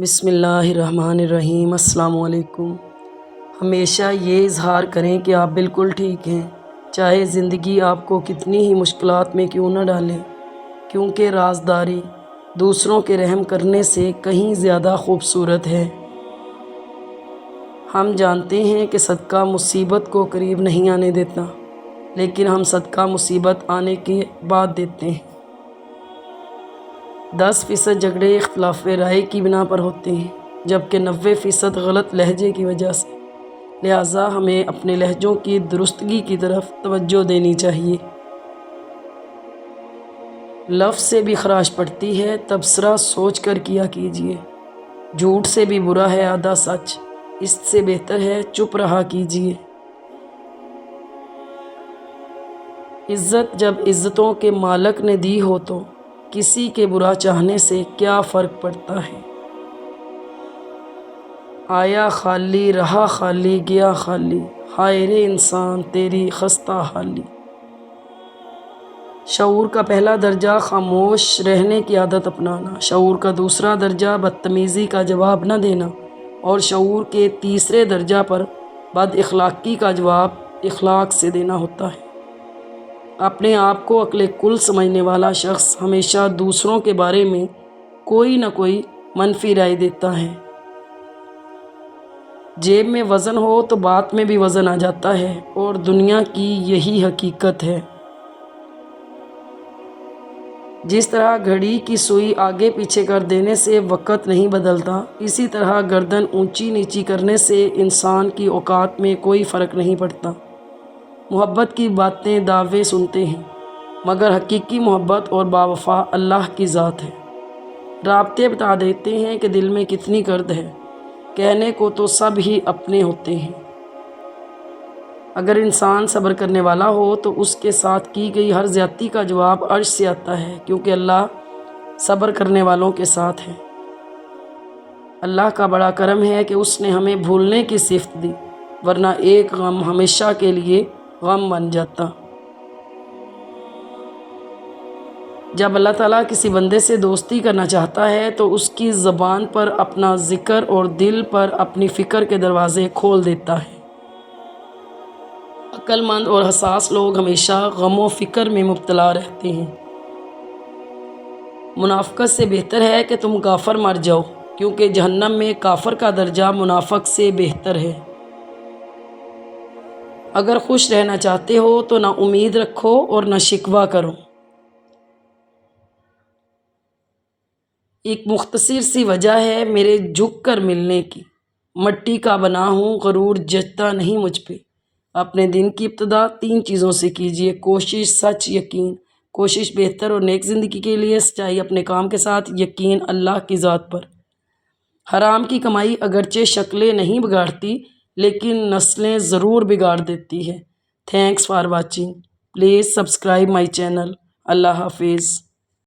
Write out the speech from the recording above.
بسم اللہ الرحمن الرحیم۔ السلام علیکم۔ ہمیشہ یہ اظہار کریں کہ آپ بالکل ٹھیک ہیں، چاہے زندگی آپ کو کتنی ہی مشکلات میں کیوں نہ ڈالے، کیونکہ رازداری دوسروں کے رحم کرنے سے کہیں زیادہ خوبصورت ہے۔ ہم جانتے ہیں کہ صدقہ مصیبت کو قریب نہیں آنے دیتا، لیکن ہم صدقہ مصیبت آنے کے بعد دیتے ہیں۔ 10% جھگڑے اختلاف رائے کی بنا پر ہوتے ہیں، جبکہ 90% غلط لہجے کی وجہ سے۔ لہٰذا ہمیں اپنے لہجوں کی درستگی کی طرف توجہ دینی چاہیے۔ لفظ سے بھی خراش پڑتی ہے، تبصرہ سوچ کر کیا کیجیے۔ جھوٹ سے بھی برا ہے آدھا سچ، اس سے بہتر ہے چپ رہا کیجیے۔ عزت جب عزتوں کے مالک نے دی ہو تو کسی کے برا چاہنے سے کیا فرق پڑتا ہے۔ آیا خالی رہا خالی گیا خالی، ہائے رے انسان تیری خستہ حالی۔ شعور کا پہلا درجہ خاموش رہنے کی عادت اپنانا، شعور کا دوسرا درجہ بدتمیزی کا جواب نہ دینا، اور شعور کے تیسرے درجہ پر بد اخلاقی کا جواب اخلاق سے دینا ہوتا ہے۔ اپنے آپ کو عقل کل سمجھنے والا شخص ہمیشہ دوسروں کے بارے میں کوئی نہ کوئی منفی رائے دیتا ہے۔ جیب میں وزن ہو تو بات میں بھی وزن آ جاتا ہے، اور دنیا کی یہی حقیقت ہے۔ جس طرح گھڑی کی سوئی آگے پیچھے کر دینے سے وقت نہیں بدلتا، اسی طرح گردن اونچی نیچی کرنے سے انسان کی اوقات میں کوئی فرق نہیں پڑتا۔ محبت کی باتیں دعوے سنتے ہیں، مگر حقیقی محبت اور باوفا اللہ کی ذات ہے۔ رابطے بتا دیتے ہیں کہ دل میں کتنی گرد ہے، کہنے کو تو سب ہی اپنے ہوتے ہیں۔ اگر انسان صبر کرنے والا ہو تو اس کے ساتھ کی گئی ہر زیادتی کا جواب عرش سے آتا ہے، کیونکہ اللہ صبر کرنے والوں کے ساتھ ہے۔ اللہ کا بڑا کرم ہے کہ اس نے ہمیں بھولنے کی صفت دی، ورنہ ایک غم ہمیشہ کے لیے غم بن جاتا۔ جب اللہ تعالیٰ کسی بندے سے دوستی کرنا چاہتا ہے تو اس کی زبان پر اپنا ذکر اور دل پر اپنی فکر کے دروازے کھول دیتا ہے۔ عقل مند اور حساس لوگ ہمیشہ غم و فکر میں مبتلا رہتے ہیں۔ منافقت سے بہتر ہے کہ تم کافر مر جاؤ، کیونکہ جہنم میں کافر کا درجہ منافق سے بہتر ہے۔ اگر خوش رہنا چاہتے ہو تو نہ امید رکھو اور نہ شکوہ کرو۔ ایک مختصر سی وجہ ہے میرے جھک کر ملنے کی، مٹی کا بنا ہوں غرور جچتا نہیں مجھ پہ۔ اپنے دن کی ابتدا 3 چیزوں سے کیجیے: کوشش، سچ، یقین۔ کوشش بہتر اور نیک زندگی کے لیے، سچائی اپنے کام کے ساتھ، یقین اللہ کی ذات پر۔ حرام کی کمائی اگرچہ شکلیں نہیں بگاڑتی، لیکن نسلیں ضرور بگاڑ دیتی ہے۔ Thanks for watching. Please subscribe my channel. اللہ حافظ۔